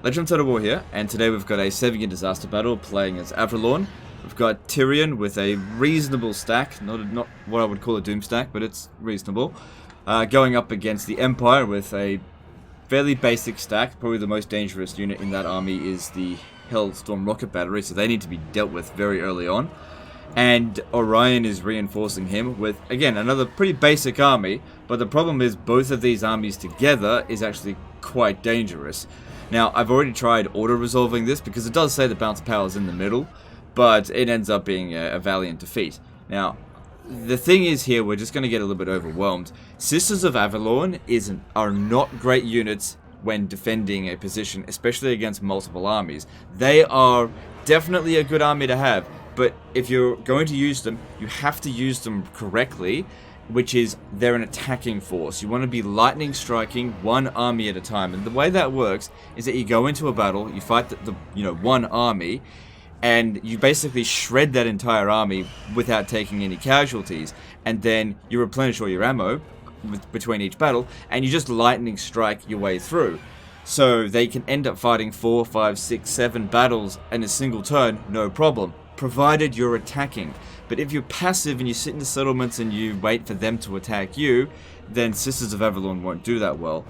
Legend of Total War here, and today we've got a 7-year disaster battle playing as Avalon. We've got Tyrion with a reasonable stack, not what I would call a doom stack, but it's reasonable. Going up against the Empire with a fairly basic stack. Probably the most dangerous unit in that army is the Hellstorm rocket battery, so they need to be dealt with very early on. And Orion is reinforcing him with, again, another pretty basic army, but the problem is both of these armies together is actually quite dangerous. Now, I've already tried auto-resolving this because it does say the bounce power is in the middle, but it ends up being a valiant defeat. Now, the thing is here, we're just going to get a little bit overwhelmed. Sisters of Avalon are not great units when defending a position, especially against multiple armies. They are definitely a good army to have, but if you're going to use them, you have to use them correctly, which is they're an attacking force. You want to be lightning striking one army at a time, and the way that works is that you go into a battle, you fight the one army, and you basically shred that entire army without taking any casualties, and then you replenish all your ammo between each battle, and you just lightning strike your way through. So they can end up fighting 4, 5, 6, 7 battles in a single turn, no problem, provided you're attacking. But if you're passive and you sit in the settlements and you wait for them to attack you, then Sisters of Avalon won't do that well.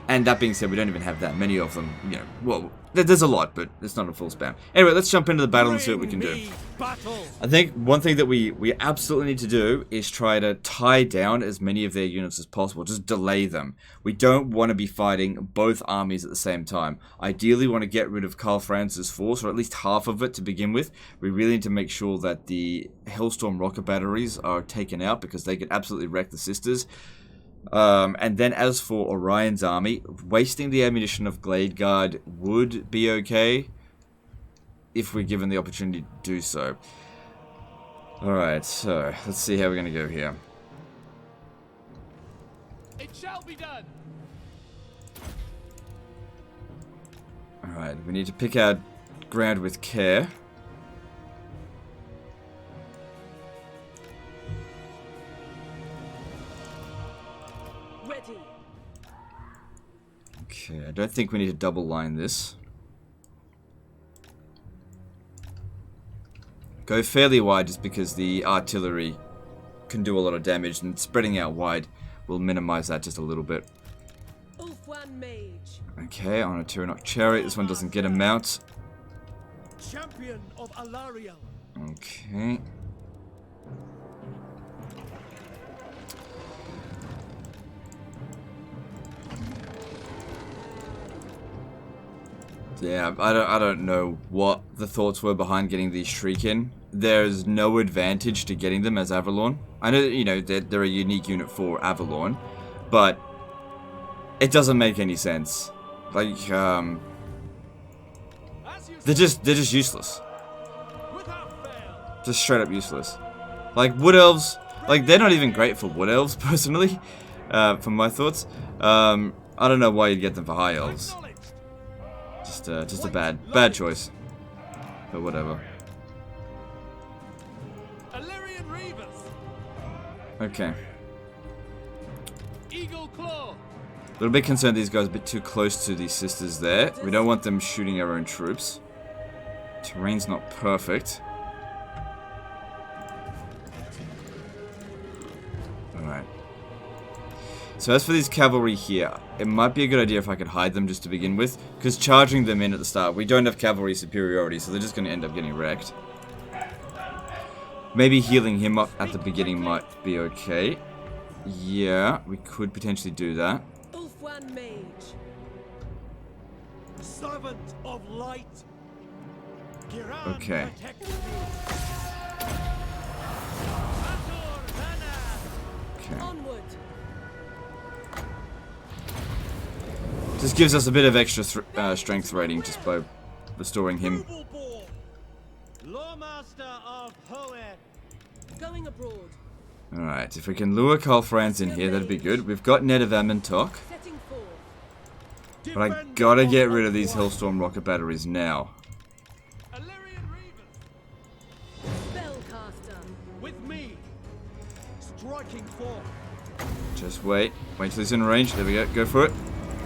And that being said, we don't even have that many of them. Well, there's a lot, but it's not a full spam. Anyway, let's jump into the battle and see what we can do. I think one thing that we absolutely need to do is try to tie down as many of their units as possible. Just delay them. We don't want to be fighting both armies at the same time. Ideally, we want to get rid of Karl Franz's force, or at least half of it to begin with. We really need to make sure that the Hellstorm rocket batteries are taken out, because they could absolutely wreck the Sisters. And then as for Orion's army, wasting the ammunition of Glade Guard would be okay if we're given the opportunity to do so. Alright, so let's see how we're going to go here. It shall be done. Alright, we need to pick our ground with care. Okay, I don't think we need to double line this. Go fairly wide just because the artillery can do a lot of damage, and spreading out wide will minimize that just a little bit. Okay, on a Tyrion chariot. This one doesn't get a mount. Champion of Orion. Okay. Yeah, I don't know what the thoughts were behind getting these Shriek in. There's no advantage to getting them as Avalon. I know, they're a unique unit for Avalon, but it doesn't make any sense. Like, they're just useless. Just straight up useless. Like, Wood Elves, like, they're not even great for Wood Elves, personally, from my thoughts. I don't know why you'd get them for High Elves. Just a bad choice, but whatever. Okay. Eagle Claw. A little bit concerned these guys are a bit too close to these Sisters there. We don't want them shooting our own troops. Terrain's not perfect. Alright. So as for these cavalry here, it might be a good idea if I could hide them just to begin with, because charging them in at the start, we don't have cavalry superiority, so they're just going to end up getting wrecked. Maybe healing him up at the beginning might be okay. Yeah, we could potentially do that. Servant of light. Okay. Just gives us a bit of extra strength rating just by restoring him. Alright, if we can lure Karl Franz in here, that'd be good. We've got Ned of Amentok. But I gotta get rid of these Hellstorm rocket batteries now. Just wait. Wait till he's in range. There we go. Go for it.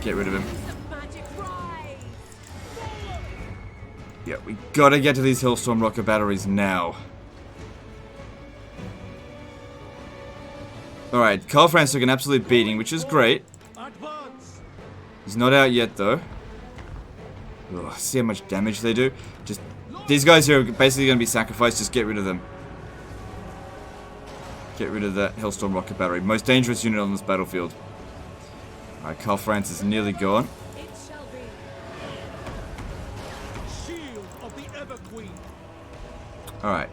Get rid of him. Yeah, we gotta get to these Hellstorm rocket batteries now. Alright, Karl Franz took an absolute beating, which is great. Advance. He's not out yet, though. Ugh, see how much damage they do? Just, these guys here are basically going to be sacrificed. Just get rid of them. Get rid of that Hellstorm rocket battery. Most dangerous unit on this battlefield. Alright, Karl Franz is nearly gone. It shall be. Shield of the Ever Queen. Alright.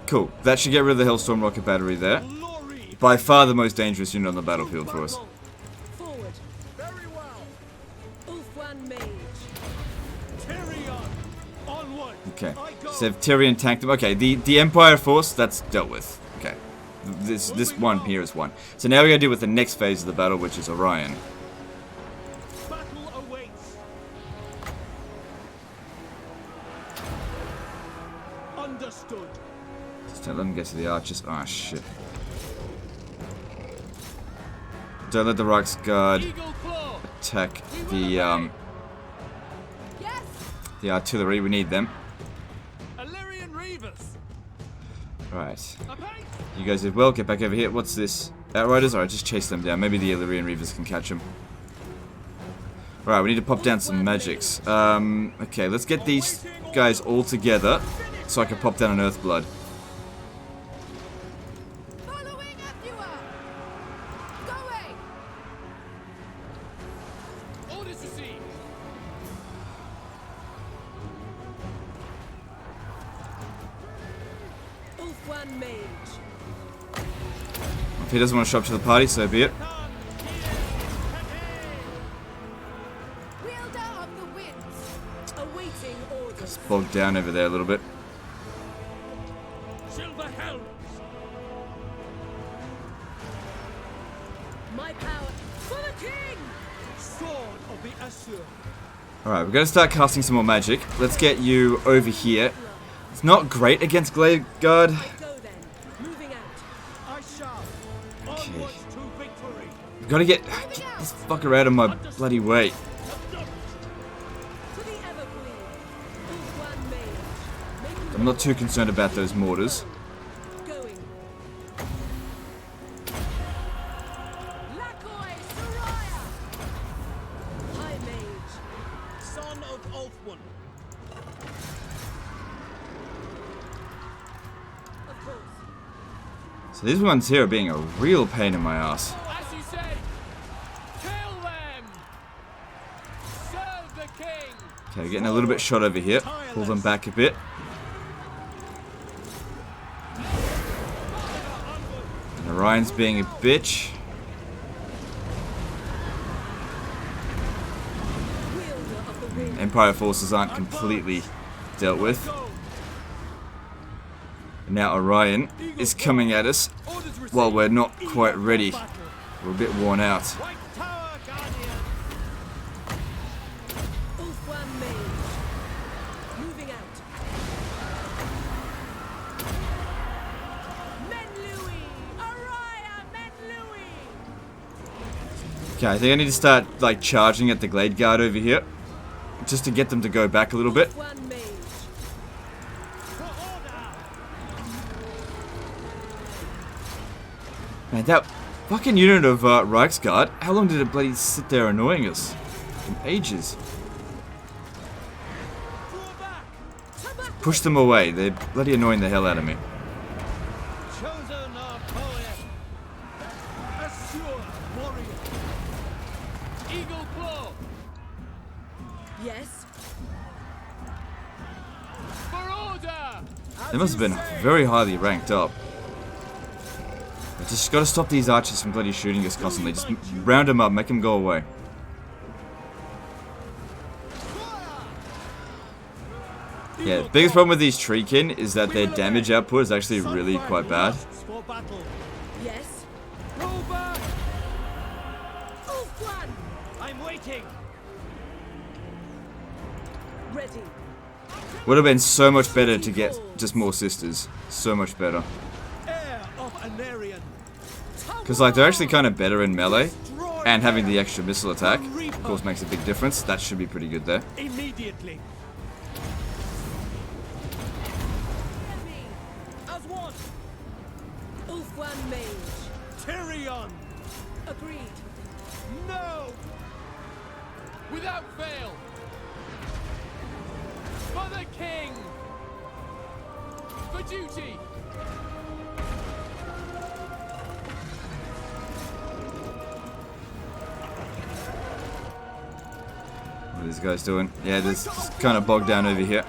Cool. That should get rid of the Hellstorm rocket battery there. Glory. By far the most dangerous unit on the battlefield for us. Forward. Very well. Ulfwan Mage. Tyrion. Onward. Okay. I go. So Tyrion tanked them. Okay, the Empire force, that's dealt with. Okay. This one here is one. So now we gotta deal with the next phase of the battle, which is Orion. Battle awaits. Understood. Just don't let them get to the archers. Ah, shit. Don't let the Reichsguard Eagle claw. attack the Yes. artillery. We need them. Illyrian Reavers. Right. Apace. You guys did well. Get back over here. What's this? Outriders? Alright, just chase them down. Maybe the Illyrian Reavers can catch them. Alright, we need to pop down some magics. Okay, let's get these guys all together so I can pop down an Earthblood. Following Ephua. Going. Orders received. Ulfwan Mage. If he doesn't want to show up to the party, so be it. Wielder of the winds. Awaiting orders. It's bogged down over there a little bit. Silver helms. My power for the king. Sword of the Asur. Alright, we're going to start casting some more magic. Let's get you over here. It's not great against Glade Guard. Go then. Moving out. I shall. Onwards to victory. We've got to get this fucker out of my bloody way. To the Everqueen. Ulfwan Mage. Making I'm not too concerned about those mortars. going. Lakoi Soraya. High Mage. Son of Ulfwan. Of course. So these ones here are being a real pain in my ass. As you say. Kill them. Serve the king. Okay, getting a little bit shot over here. Pull them back a bit. And Orion's being a bitch. Wielder of the wind. Empire forces aren't completely dealt with. Go. And now Orion is coming at us Orders received. while we're not quite ready. Battle. We're a bit worn out. White Tower Guardian. Ulfwan Mage. Moving out. Menlui. Araya Menlui. Okay, I think I need to start like charging at the Glade Guard over here. Just to get them to go back a little bit. Ulfwan Mage. For order. Man, that fucking unit of Reichsguard, how long did it bloody sit there annoying us? Ages. Draw back. Push them away, they're bloody annoying the hell out of me. Chosen our poet. Assure warrior. Eagle claw. Yes. For order. They must have been very highly ranked up. I just gotta stop these archers from bloody shooting us constantly. Just round them up, make them go away. Yeah, the biggest problem with these Treekin is that their damage output is actually really quite bad. For battle. Yes. Go back. Ulfwan. I'm waiting. Ready. Would have been so much better to get just more sisters. So much better. Heir of Anarian. Because like they're actually kind of better in melee. And having the extra missile attack, of course, makes a big difference. That should be pretty good there. Immediately. one mage. Tyrion! Agreed. No! Without fail! For the king! For duty! What are these guys doing? Yeah, this is kind of bogged down over here.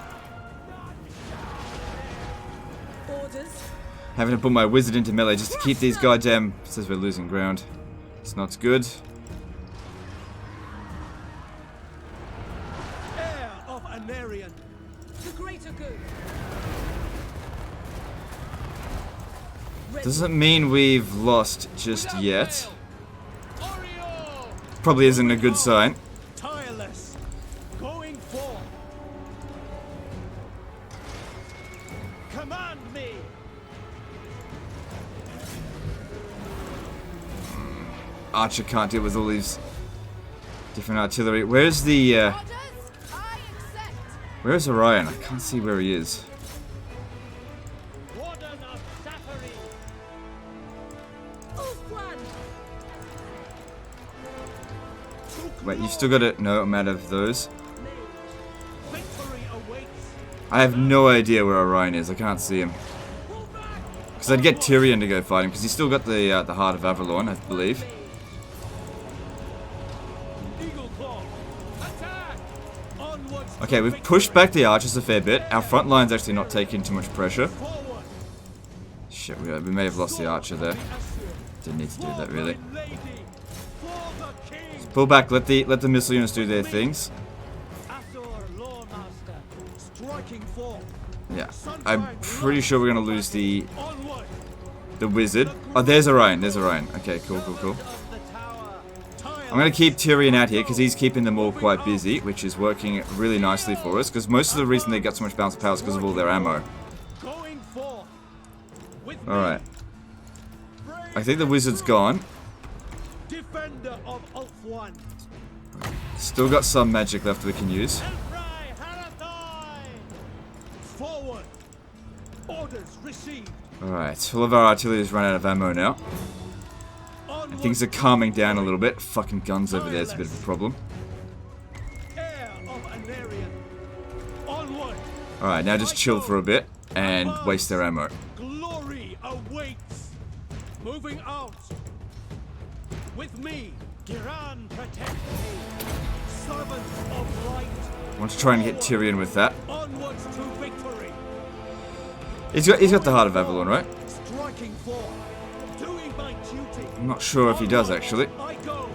Orders. Having to put my wizard into melee just to keep these goddamn... Says we're losing ground. It's not good. Heir of Anarion! The greater good. Ready. Doesn't mean we've lost just Without yet. fail. Orion! Probably isn't a good sign. Tireless! Going forth! Command me! Archer can't deal with all these different artillery. Where's the, Orders, I accept! where's Orion? I can't see where he is. Warden of Saffari! Off one. Wait, you've still got it? No, I'm out of those. Mage. Victory awaits! I have no idea where Orion is. I can't see him. Pull back! Because I'd get Tyrion to go fight him, because he's still got the heart of Avalon, I believe. Eagle Claw! Attack! Onwards to Okay, we've victory. pushed back the archers a fair bit. Our front line's actually not taking too much pressure. Forward! Shit, we may have lost the archer there. Assured. Didn't need to do that, For really. my lady! For the king! Pull back, let the missile units do their things. Azor Lawmaster! Striking forth! Yeah, I'm pretty sure we're going to lose the Onward! wizard. Oh, there's Orion, there's Orion. Okay, cool, cool, cool. Of the tower! I'm going to keep Tyrion out here because he's keeping them all quite busy, which is working really nicely for us, because most of the reason they got so much bounce of power is because of all their ammo. Going forth! With me, Alright, brave I think the wizard's gone. Defender of Ulf-One! Still got some magic left we can use. Elfrai Harathai! Forward! Orders received! Alright, all of our artillery has run out of ammo now. Onward! Things are calming down a little bit. Fucking guns over there is a bit of a problem. Heir of Anarion! Onward! Alright, now just chill for a bit and waste their ammo. Glory awaits! Moving out! With me, Giran protect me! Servants of light! I want to try and get Tyrion with that. Onwards to victory! He's got the heart of Avalon, right? Striking forth! Doing my duty! I'm not sure if he does, actually. I go!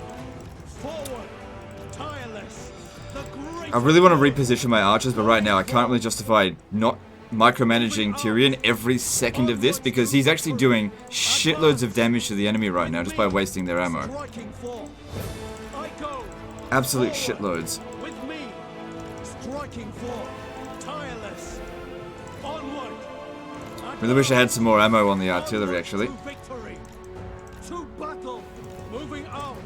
Forward! Tireless! The great I really want to reposition my archers, but right now I can't really justify not micromanaging Tyrion every second of this, because he's actually doing shitloads of damage to the enemy right now just by wasting their ammo. Striking forth! I go! Absolute Forward. shitloads. With me! Striking forth! Tireless! Onward! Really wish I had some more ammo on the artillery, actually. To victory! To battle! Moving out!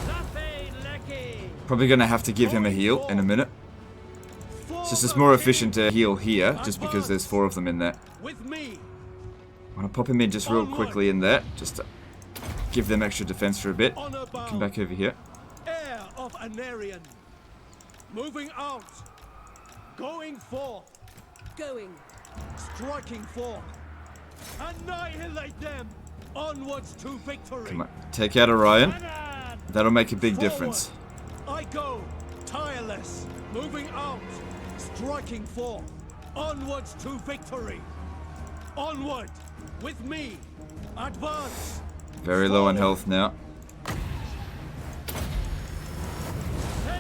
Lafe Lecky! Probably going to have to give him a heal in a minute. It's just it's more efficient to heal here, just because there's 4 of them in there. With me! I want to pop him in just real quickly in there, just to give them extra defense for a bit. Honor bound! Come back over here. Heir of Anarion! Moving out! Going forth! Going. Striking forth! Annihilate them! Onwards to victory! Come on, take out Orion. Anan! That'll make a big Forward. difference. I go! Tireless! Moving out! Striking forth! Onwards to victory! Onward! With me! Advance! Very low on health now.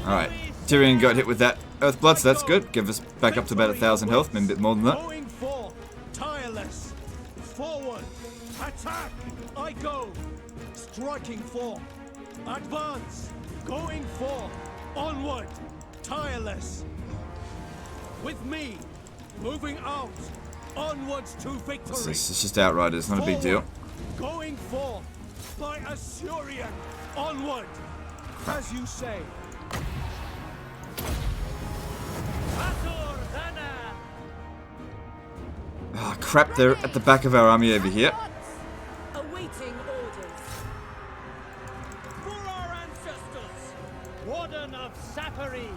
Alright, Tyrion got hit with that Earthblood, so that's good. Give us back up to about 1,000 health, maybe a bit more than that. Going forth! Tireless! Forward! Attack! I go! Striking forth! Advance! Going forth! Onward! Tireless! With me! Moving out! Onwards to victory! What's this? It's just Outriders, not a big deal. Forward. Going forth! By Assyrian! Onward! As you say! Oh crap, they're at the back of our army over here. Awaiting orders. For our ancestors, Warden of Sapari,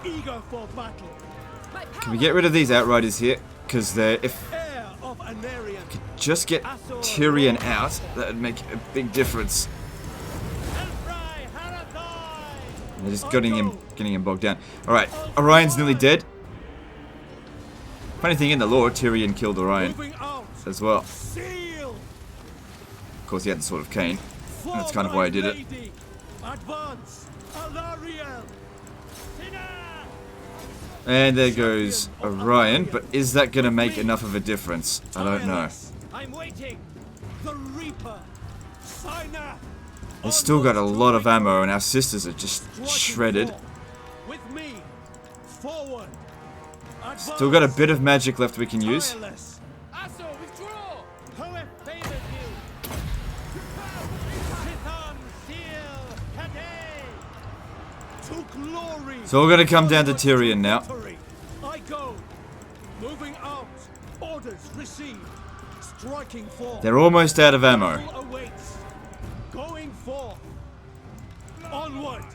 eager for battle, My power. Can we get rid of these outriders here? Because if heir of Anarian, just get Tyrion out, that would make a big difference. Elfrai Harathai. They're just getting him bogged down. Alright, Orion's nearly dead. Funny thing in the lore, Tyrion killed Orion Moving out, as well. seal. Of course, he had the Sword of Cain. And that's kind of why I did it. Lady. Advance, Alariel. Sinner. And there goes Orion, but is that going to make enough of a difference? I don't know. I'm waiting. The Reaper. Sinner. He's still got a lot of ammo, and our sisters are just shredded. With me. Forward. Still got a bit of magic left we can use. Tireless. Asso, withdraw! Poet favors you. Sitham seal Kade. To glory. So we're going to come down to Tyrion now. Victory. I go. Moving out. Orders received. Striking forth. They're almost out of ammo. Battle awaits. Going forth. Onward.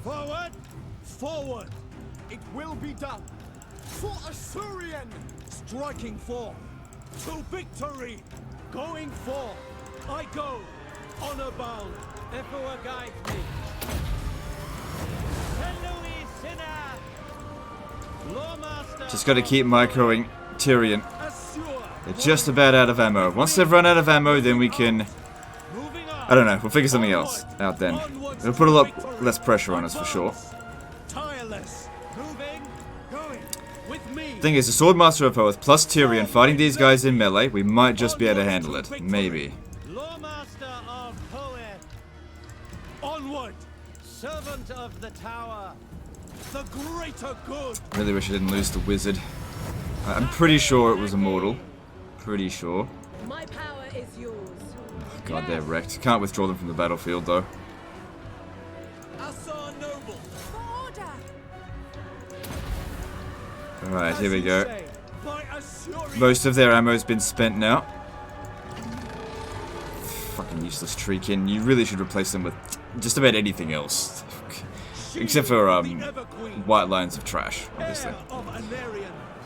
Forward. Forward. It will be done. For Assyrian. Striking forth. To victory. Going forth. I go. Honor bound. Emperor guides me. Louis Sinner. Lawmaster. Just got to keep microing Tyrion. Assure. They're just about out of ammo. Once they've run out of ammo, then we can... Moving on. I don't know, we'll figure something else out then. It'll put a lot less pressure on us for sure. Tireless. Moving. Going. With me. Thing is, the Swordmaster of Oath plus Tyrion fighting these guys in melee, we might just be able to handle it. Maybe. Lawmaster of Poet. Onward. Servant of the Tower. The greater good. Really wish I didn't lose the wizard. I'm pretty sure it was immortal. Pretty sure. My power is yours. God, they're wrecked. Can't withdraw them from the battlefield though. Assar Noble. For order! Alright, here we go. Say, by Assyrian. Most of their ammo's been spent now. Fucking useless Treekin. You really should replace them with just about anything else. Except for white lines of trash, obviously.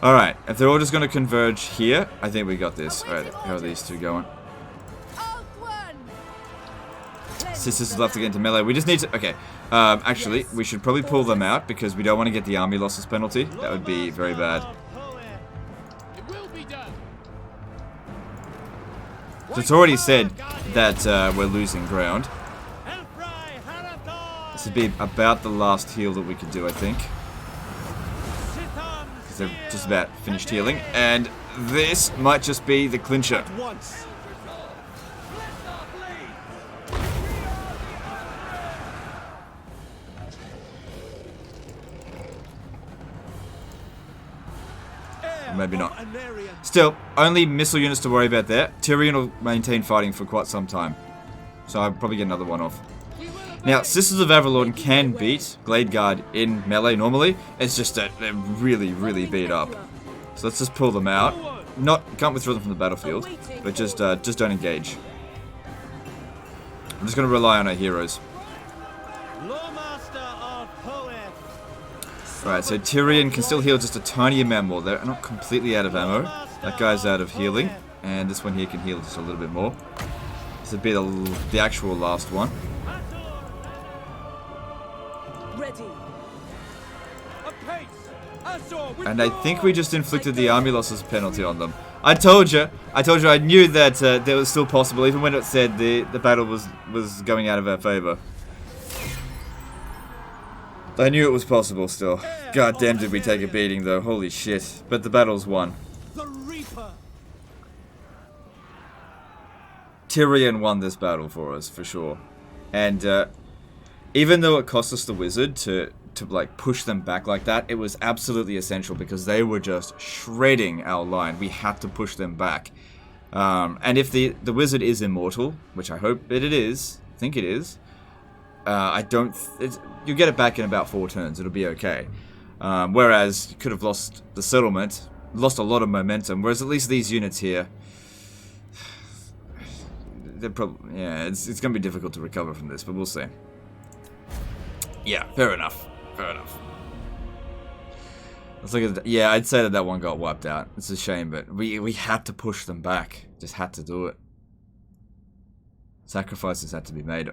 Alright, if they're all just gonna converge here, I think we got this. Alright, how are these two going? Old one! Sisters would love to get into melee. We just need to... Okay. Actually, we should probably pull them out because we don't want to get the army losses penalty. That would be very bad. It will be done! So it's already said that we're losing ground. This would be about the last heal that we could do, I think. Because they're just about finished healing. And this might just be the clincher. Once. Maybe not. Still, only missile units to worry about there. Tyrion will maintain fighting for quite some time. So I'll probably get another one off. Now, Sisters of Avalon can beat Glade Guard in melee normally. It's just that they're really, really beat up. So let's just pull them out. Can't withdraw them from the battlefield, but just don't engage. I'm just going to rely on our heroes. Right, so Tyrion can still heal just a tiny amount more. They're not completely out of ammo. That guy's out of healing, and this one here can heal just a little bit more. This would be the actual last one. Ready. And I think we just inflicted the army losses penalty on them. I told you I knew that that was still possible, even when it said the battle was going out of our favor. I knew it was possible still. God damn, did we take a beating though, holy shit. But the battle's won. The Reaper. Tyrion won this battle for us, for sure. And even though it cost us the wizard to like push them back like that, it was absolutely essential because they were just shredding our line. We had to push them back. And if the wizard is immortal, which I hope that it is, I think it is, you'll get it back in about 4 turns. It'll be okay. Whereas you could have lost the settlement lost a lot of momentum. Whereas at least these units here, they're probably, yeah, it's going to be difficult to recover from this, but we'll see. Yeah, fair enough. Fair enough. Let's look at yeah, I'd say that that one got wiped out. It's a shame, but we had to push them back. Just had to do it. Sacrifices had to be made.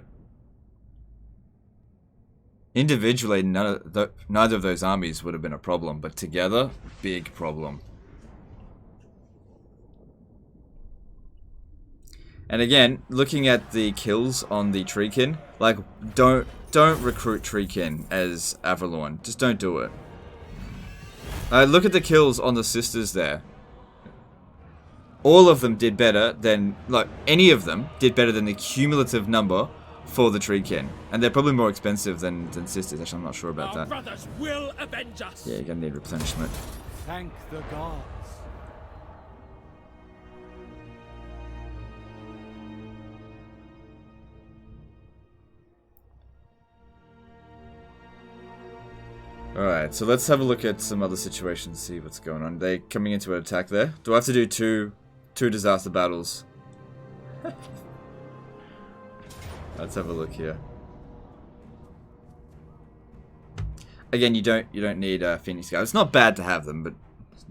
Individually, neither of those armies would have been a problem, but together, big problem. And again, looking at the kills on the Treekin, like, don't recruit Treekin as Avalorn. Just don't do it. Look at the kills on the sisters there. All of them did better than, like, any of them did better than the cumulative number for the Treekin. And they're probably more expensive than sisters. Actually, I'm not sure about that. Our brothers will avenge us. Yeah, you're gonna need replenishment. Thank the gods. Alright, so let's have a look at some other situations, see what's going on. They coming into an attack there. Do I have to do two disaster battles? Let's have a look here. Again, you don't need Phoenix Guard. It's not bad to have them, but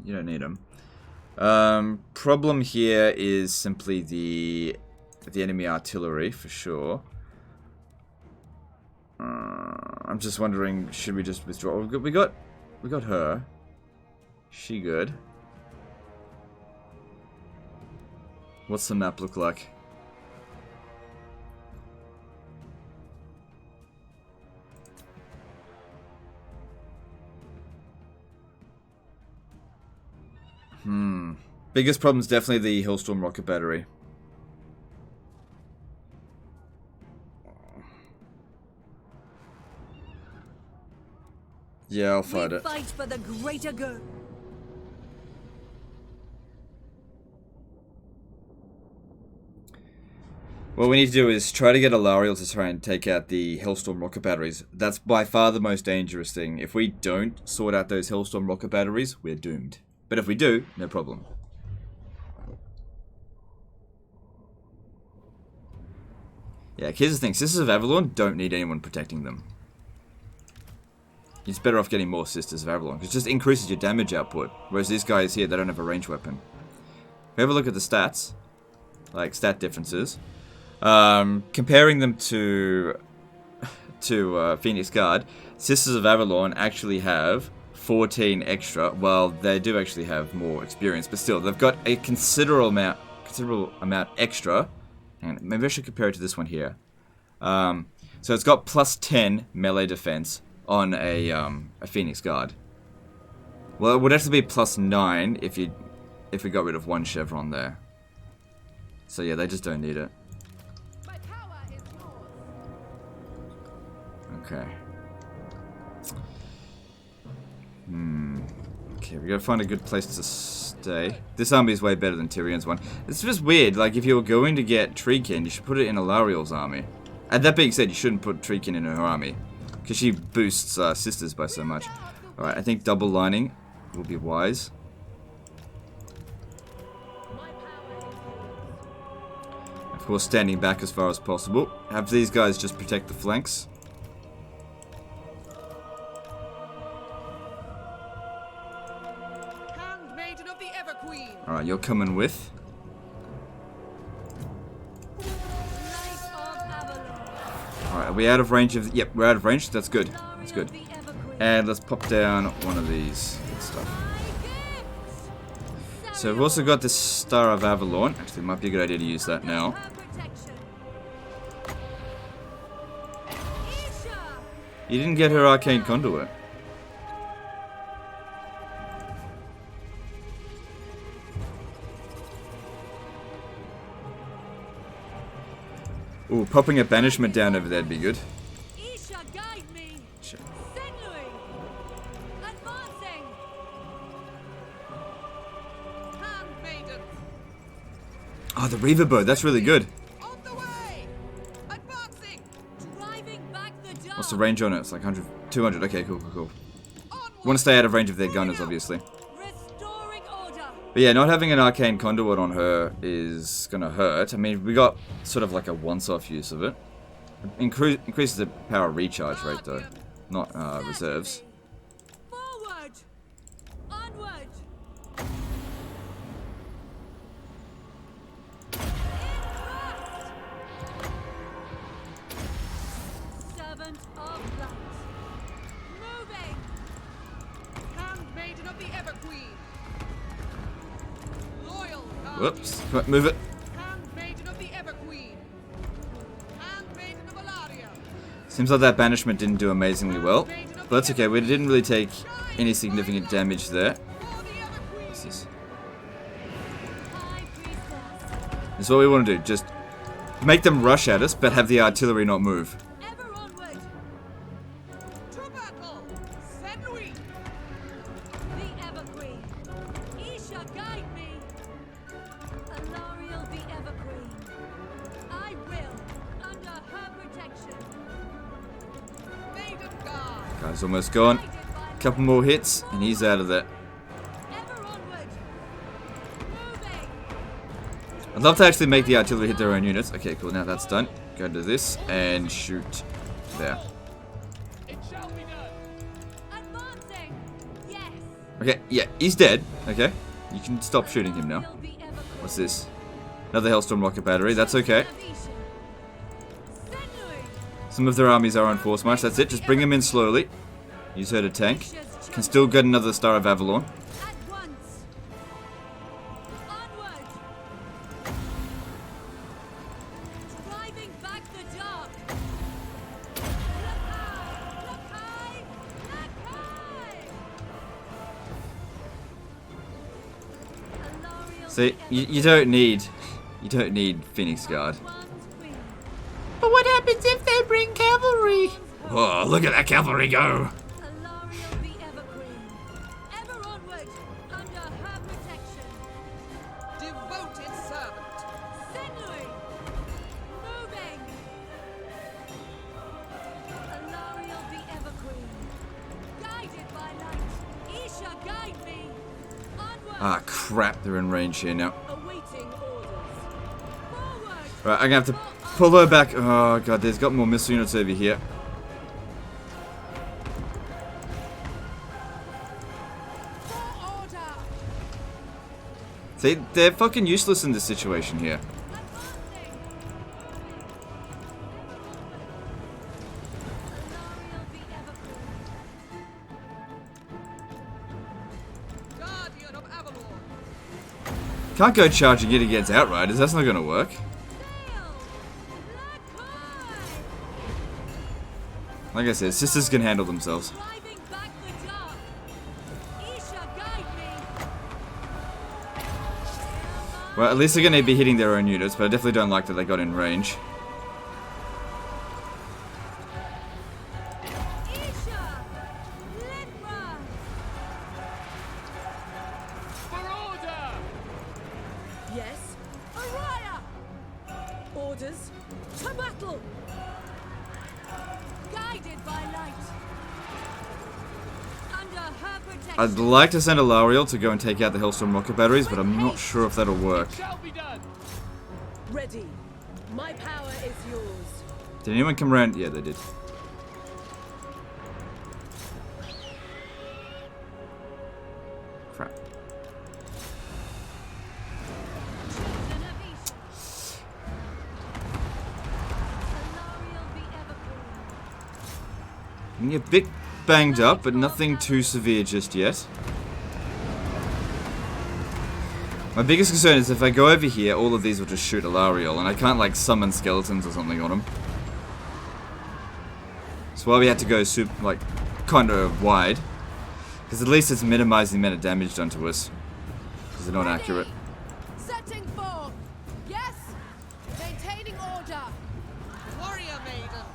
you don't need them. Problem here is simply the enemy artillery for sure. I'm just wondering, should we just withdraw? We got her. She good. What's the map look like? Biggest problem is definitely the Hellstorm rocket battery. Yeah, I'll fight it. Fight for the greater good. What we need to do is try to get Alariel to try and take out the Hellstorm rocket batteries. That's by far the most dangerous thing. If we don't sort out those Hellstorm rocket batteries, we're doomed. But if we do, no problem. Yeah, here's the thing. Sisters of Avalorn don't need anyone protecting them. It's better off getting more Sisters of Avalorn, because it just increases your damage output. Whereas these guys here, they don't have a ranged weapon. If we have a look at the stats, like stat differences, comparing them to Phoenix Guard, Sisters of Avalorn actually have 14 extra, while they do actually have more experience, but still, they've got a considerable amount extra. And maybe I should compare it to this one here. So it's got plus 10 melee defense on a Phoenix Guard. Well, it would actually be plus 9 if we got rid of one chevron there. So yeah, they just don't need it. My power is yours. Okay. Okay, we gotta find a good place to stay. This army is way better than Tyrion's one. It's just weird, like if you're going to get Treekin, you should put it in Alariel's army. And that being said, you shouldn't put Treekin in her army, because she boosts sisters by so much. Alright, I think double lining will be wise. Of course, standing back as far as possible. Have these guys just protect the flanks. Alright, you're coming with. Alright, are we out of range of... Yep, we're out of range. That's good. That's good. And let's pop down one of these. Good stuff. So we've also got this Star of Avalorn. Actually, it might be a good idea to use that now. You didn't get her Arcane Conduit. Ooh, popping a banishment down over there'd be good. Shit. Oh, the Reaver Bow, that's really good. What's the range on it? It's like 100, 200. Okay, cool. Want to stay out of range of their gunners, obviously. But yeah, not having an arcane conduit on her is gonna hurt. I mean, we got sort of like a once-off use of it. Increases the power recharge rate though, not reserves. Forward! Onward! Servant of light. Moving! Handmaiden of the Everqueen. Loyal guardian. Whoops, come on, move it. Handmaiden of the Everqueen. Handmaiden of Alaria. Seems like that banishment didn't do amazingly well, but that's okay. We didn't really take any significant damage there. For the Everqueen. What's this? High priestess. This is what we want to do. Just make them rush at us, but have the artillery not move. Ever onward! To battle. Senui. The Everqueen. Isha, guide me. Alariel, the Everqueen. I will, under her protection. Maiden guard. Guy's almost gone. Guided by Couple more hits, and he's out of there. ever onward. Moving. I'd love to actually make the artillery hit their own units. Okay, cool. Now that's done. Go to this and shoot there. It shall be done. Advancing. Yes. Okay, yeah, he's dead. Okay, you can stop shooting him now. Alariel, the Everqueen. What's this? Another Hellstorm rocket battery. That's okay. Some of their armies are on force march. That's it. Just bring them in slowly. Use her to tank. Can still get another Star of Avalon. At once. Onward. Driving back the dark. Look high. Look high. Look high. Alariel, See, the you don't need Phoenix Guard. One's queen. But what happens if they bring cavalry? Oh, look at that cavalry go! Alariel, the Everqueen. Ever onward. Under her protection. Devoted servant. Senui! Moving! Alariel, the Everqueen. Guided by light. Isha, guide me! Onward! Ah, crap, they're in range here now. Awaiting orders. Forward! Right, I'm gonna have to pull her back. Oh god, there's got more missile units over here. For order. See, they're fucking useless in this situation here. Advancing! Alariel, the Everqueen. Guardian of Avalon. Can't go charging it against Outriders, that's not gonna work. Sail! Look high! Like I said, sisters can handle themselves. Driving back the dark. Isha, guide me! Well, at least they're gonna be hitting their own units, but I definitely don't like that they got in range. Isha! Lidra! For order! Yes? Araya! Orders to battle! Guided by light. Under her protection. I'd like to send Alariel to go and take out the Hellstorm rocket batteries, but I'm not sure if that'll work. Shall be done. Ready. My power is yours. Did anyone come around? Yeah, they did. Crap. Children of Isha. Alariel, the Everqueen. I'm a bit banged up, but nothing too severe just yet. My biggest concern is if I go over here, all of these will just shoot Alariel, and I can't, like, summon skeletons or something on them. That's why we had to go kind of wide. Because at least it's minimizing the amount of damage done to us. Because they're not accurate. Setting forth. Yes. Maintaining order. Warrior maiden.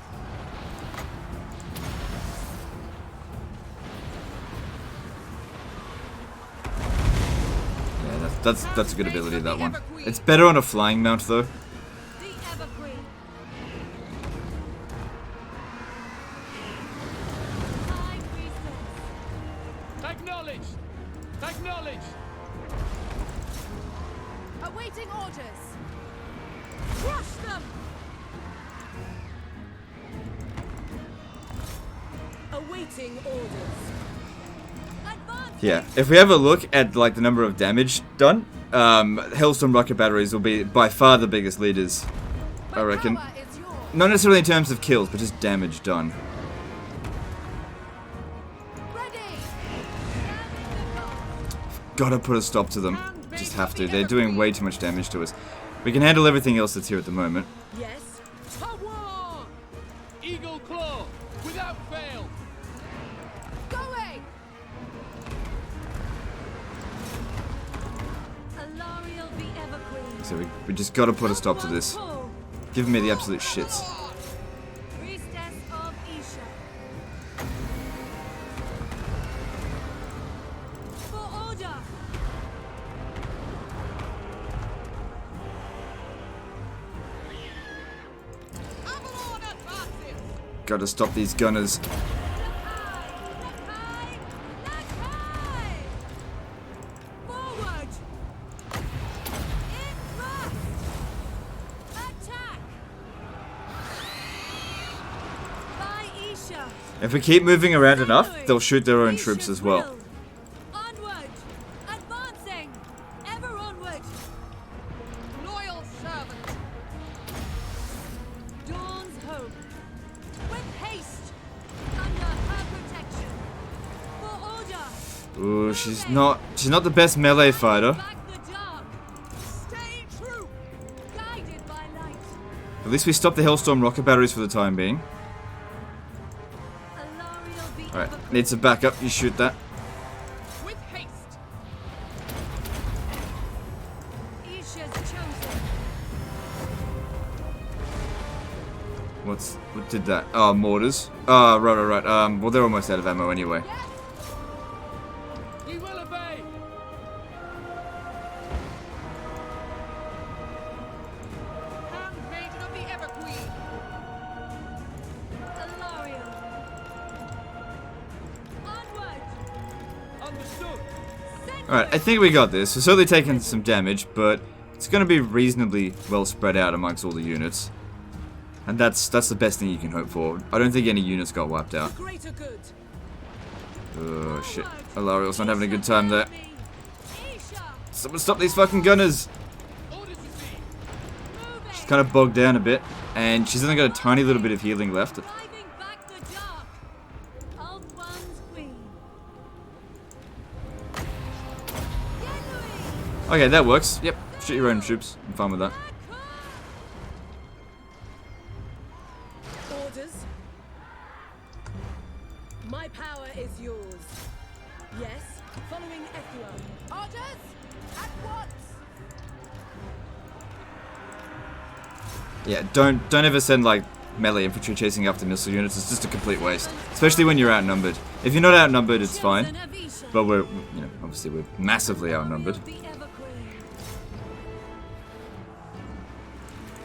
Yeah, that's a good ability, that one. It's better on a flying mount, though. The Everqueen. High priestess. Acknowledged. Acknowledged. Awaiting orders. Crush them! Awaiting orders. Advance! Yeah, if we have a look at like the number of damage done, Hellstorm rocket batteries will be by far the biggest leaders, I reckon. Power is yours. Not necessarily in terms of kills, but just damage done. Ready. Gotta put a stop to them. Just have to. They're doing way too much damage to us. We can handle everything else that's here at the moment. Yes. Power! Eagle Claw, without fail. Going. Alariel be ever queen. So we just gotta put a stop to this. Pull. Give me the absolute shits. Priestess of Isha. For order. Avalon advances. Gotta stop these gunners. Nakai! Nakai! Forward! In thrust! Attack! By Isha! If we keep moving around enough, they'll shoot their own troops as well. Will. Onward! Advancing! Ever onward! Loyal servant. Dawn's hope! With haste! Under her protection! For order! Ooh, she's not the best melee fighter. Back the dark! Stay true. Guided by light! At least we stopped the Hellstorm rocket batteries for the time being. Alariel be Alright, ever needs a backup. You shoot that. With haste. Isha's chosen! What did that? Oh, mortars. Oh, right. Well, they're almost out of ammo anyway. We will obey. Handmaiden of the Ever Queen. Alariel! Onward! Understood. Alright, I think we got this. We're certainly taking some damage, but it's going to be reasonably well spread out amongst all the units. And that's the best thing you can hope for. I don't think any units got wiped out. Greater good. Oh, shit. Alariel's not having a good time there. Isha! Someone stop these fucking gunners! Orders received. Moving! She's kind of bogged down a bit, and she's only got a tiny little bit of healing left. Driving back the dark! Old one's queen! Yenui! Okay, that works. Yep, shoot your own troops. I'm fine with that. Orders. My power is yours. Yes. Following Ethua. Orders. At once. Yeah, don't ever send like melee infantry chasing after missile units. It's just a complete waste, especially when you're outnumbered. If you're not outnumbered, it's fine. Chosen of Isha! But we're, you know, obviously we're massively outnumbered. Alariel be ever queen!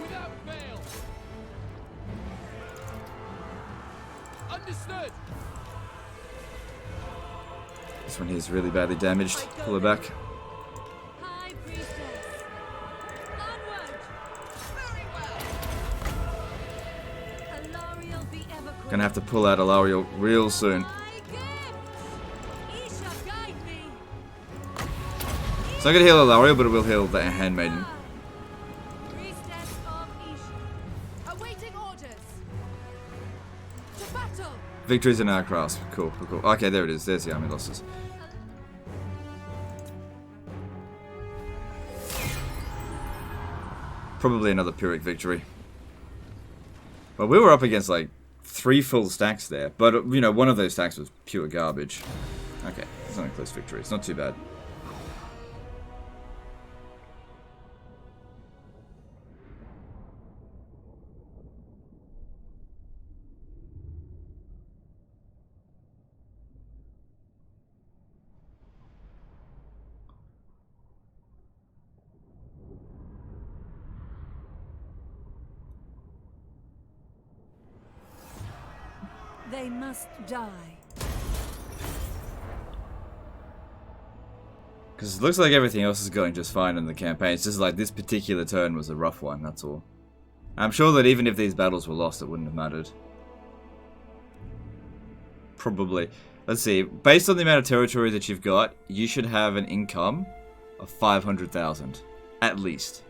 Without fail. Understood. This one here is really badly damaged. Pull her back. High priestess! Onward! Very well. Alariel be ever queen! Gonna have to pull out Alariel real soon. My gift! Isha, guide me! It's not gonna heal Alariel, but it will heal the handmaiden. Priestess of Isha! Awaiting orders. To battle. Victories in our grasp. Cool. Okay, there it is. There's the army losses. Probably another Pyrrhic victory. But we were up against like 3 full stacks there. But, you know, one of those stacks was pure garbage. Okay, it's not a close victory. It's not too bad. They must die. Because it looks like everything else is going just fine in the campaign. It's just like this particular turn was a rough one, that's all. I'm sure that even if these battles were lost, it wouldn't have mattered. Probably. Let's see. Based on the amount of territory that you've got, you should have an income of 500,000. At least.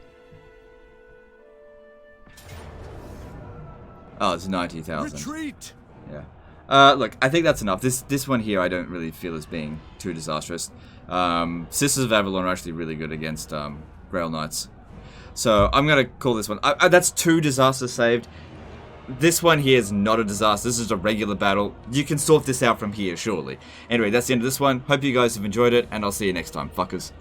Oh, it's 90,000. Retreat! Yeah. Look, I think that's enough. This one here I don't really feel as being too disastrous. Sisters of Avalon are actually really good against Grail Knights. So I'm going to call this one. That's 2 disasters saved. This one here is not a disaster. This is a regular battle. You can sort this out from here, surely. Anyway, that's the end of this one. Hope you guys have enjoyed it, and I'll see you next time, fuckers.